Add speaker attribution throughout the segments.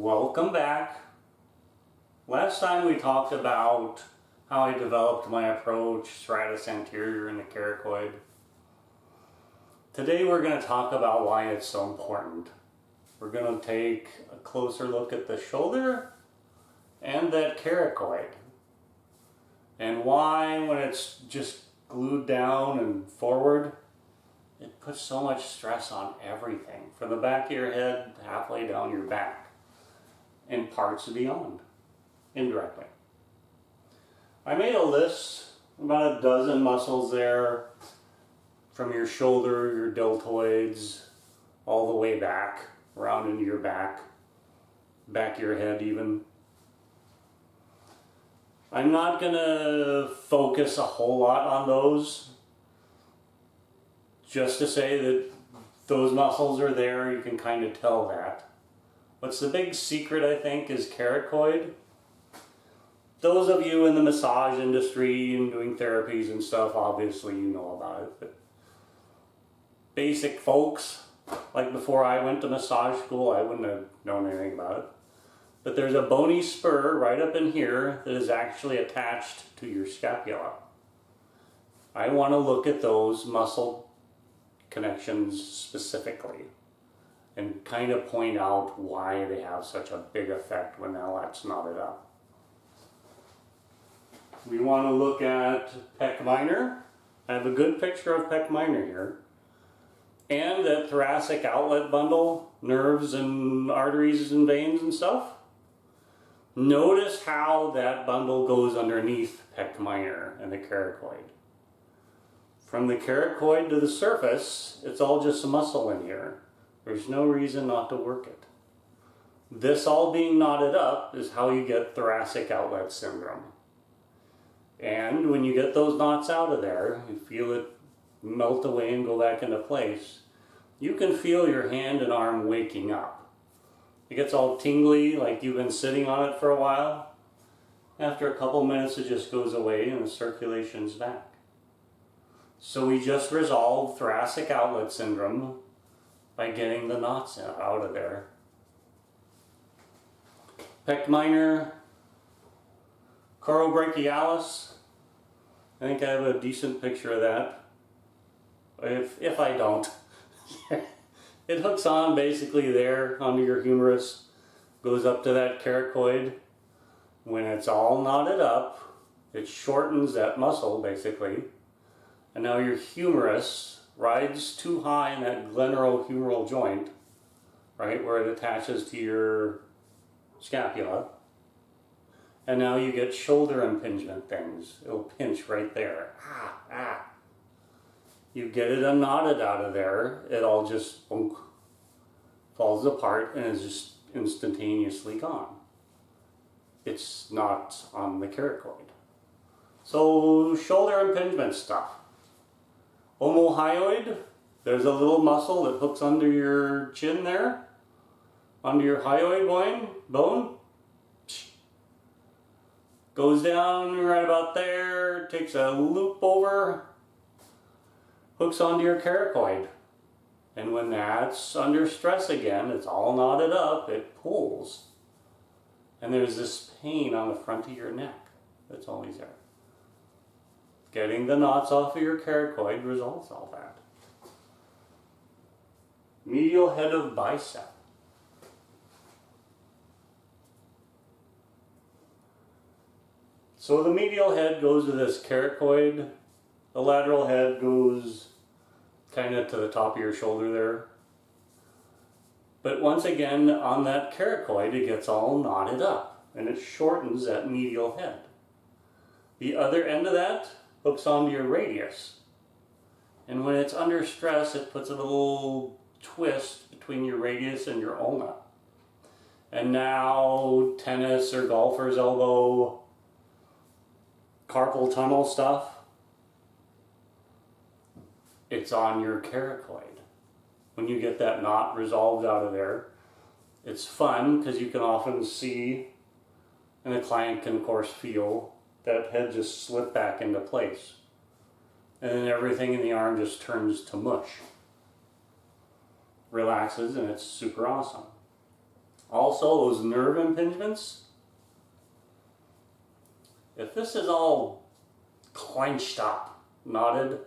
Speaker 1: Welcome back. Last time we talked about how I developed my approach, serratus anterior and the coracoid. Today we're going to talk about why it's so important. We're going to take a closer look at the shoulder and that coracoid. And why, when it's just glued down and forward, it puts so much stress on everything, from the back of your head halfway down your back, and parts beyond, indirectly. I made a list, about a dozen muscles there, from your shoulder, your deltoids, all the way back, around into your back of your head even. I'm not going to focus a whole lot on those, just to say that those muscles are there, you can kind of tell that. What's the big secret, I think, is coracoid. Those of you in the massage industry and doing therapies and stuff, obviously you know about it. But basic folks, like before I went to massage school, I wouldn't have known anything about it. But there's a bony spur right up in here that is actually attached to your scapula. I want to look at those muscle connections specifically and kind of point out why they have such a big effect when that's knotted up. We want to look at pec minor. I have a good picture of pec minor here. And that thoracic outlet bundle, nerves and arteries and veins and stuff. Notice how that bundle goes underneath pec minor and the coracoid. From the coracoid to the surface, it's all just muscle in here. There's no reason not to work it. This all being knotted up is how you get thoracic outlet syndrome. And when you get those knots out of there, you feel it melt away and go back into place, you can feel your hand and arm waking up. It gets all tingly, like you've been sitting on it for a while. After a couple minutes it just goes away and the circulation's back. So we just resolved thoracic outlet syndrome by getting the knots out of there. Pec minor, corobrachialis. I think I have a decent picture of that. If I don't. It hooks on basically there onto your humerus, goes up to that coracoid. When it's all knotted up, it shortens that muscle basically. And now your humerus rides too high in that glenohumeral joint, right, where it attaches to your scapula. And now you get shoulder impingement things. It'll pinch right there. Ah. You get it unknotted out of there, it all just boom, falls apart and is just instantaneously gone. It's not on the coracoid. So shoulder impingement stuff. Omohyoid, there's a little muscle that hooks under your chin there, under your hyoid bone. Goes down right about there, takes a loop over, hooks onto your coracoid. And when that's under stress again, it's all knotted up, it pulls. And there's this pain on the front of your neck that's always there. Getting the knots off of your coracoid resolves all that. Medial head of bicep. So the medial head goes to this coracoid. The lateral head goes kind of to the top of your shoulder there. But once again, on that coracoid, it gets all knotted up and it shortens that medial head. The other end of that hooks onto your radius. And when it's under stress, it puts a little twist between your radius and your ulna. And now tennis or golfer's elbow, carpal tunnel stuff, it's on your coracoid. When you get that knot resolved out of there, it's fun because you can often see, and the client can of course feel, that head just slip back into place. And then everything in the arm just turns to mush. Relaxes and it's super awesome. Also, those nerve impingements. If this is all clenched up, knotted,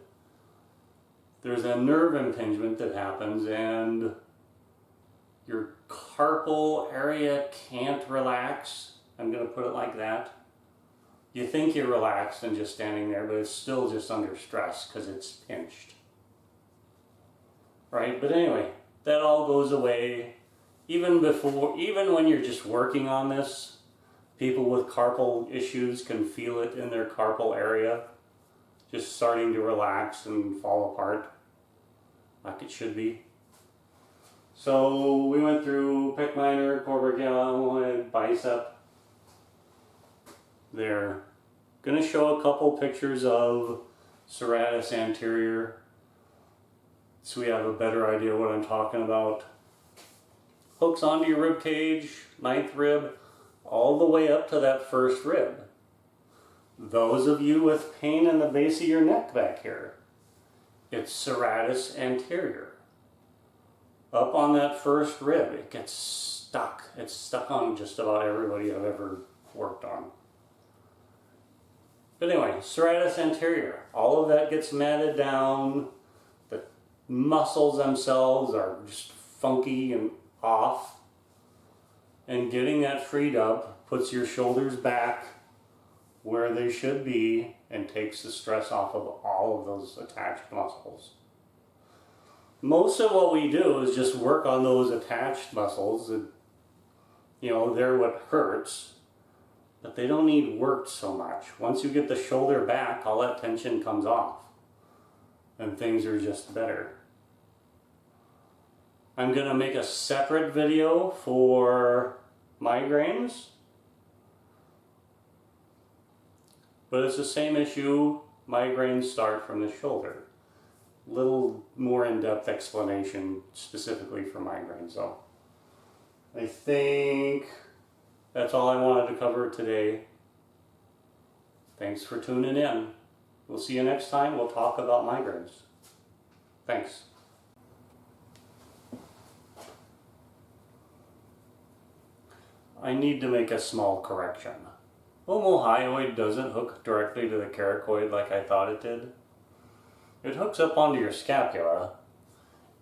Speaker 1: there's a nerve impingement that happens and your carpal area can't relax. I'm going to put it like that. You think you're relaxed and just standing there, but it's still just under stress because it's pinched. Right? But anyway, that all goes away. Even when you're just working on this, people with carpal issues can feel it in their carpal area, just starting to relax and fall apart, like it should be. So we went through pec minor, coracoid, bicep. There. Going to show a couple pictures of serratus anterior, so we have a better idea what I'm talking about. Hooks onto your rib cage, 9th rib, all the way up to that 1st rib. Those of you with pain in the base of your neck back here, it's serratus anterior. Up on that 1st rib, it gets stuck. It's stuck on just about everybody I've ever worked on. But anyway, serratus anterior, all of that gets matted down. The muscles themselves are just funky and off. And getting that freed up puts your shoulders back where they should be and takes the stress off of all of those attached muscles. Most of what we do is just work on those attached muscles. And, you know, they're what hurts. But they don't need worked so much. Once you get the shoulder back, all that tension comes off. And things are just better. I'm going to make a separate video for migraines. But it's the same issue. Migraines start from the shoulder. Little more in-depth explanation specifically for migraines though. I think that's all I wanted to cover today. Thanks for tuning in. We'll see you next time. We'll talk about migraines. Thanks. I need to make a small correction. Omohyoid doesn't hook directly to the coracoid like I thought it did. It hooks up onto your scapula,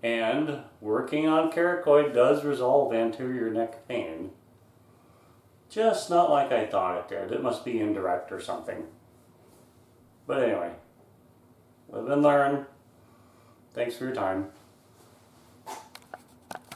Speaker 1: and working on coracoid does resolve anterior neck pain. Just not like I thought it did. It must be indirect or something. But anyway, live and learn. Thanks for your time.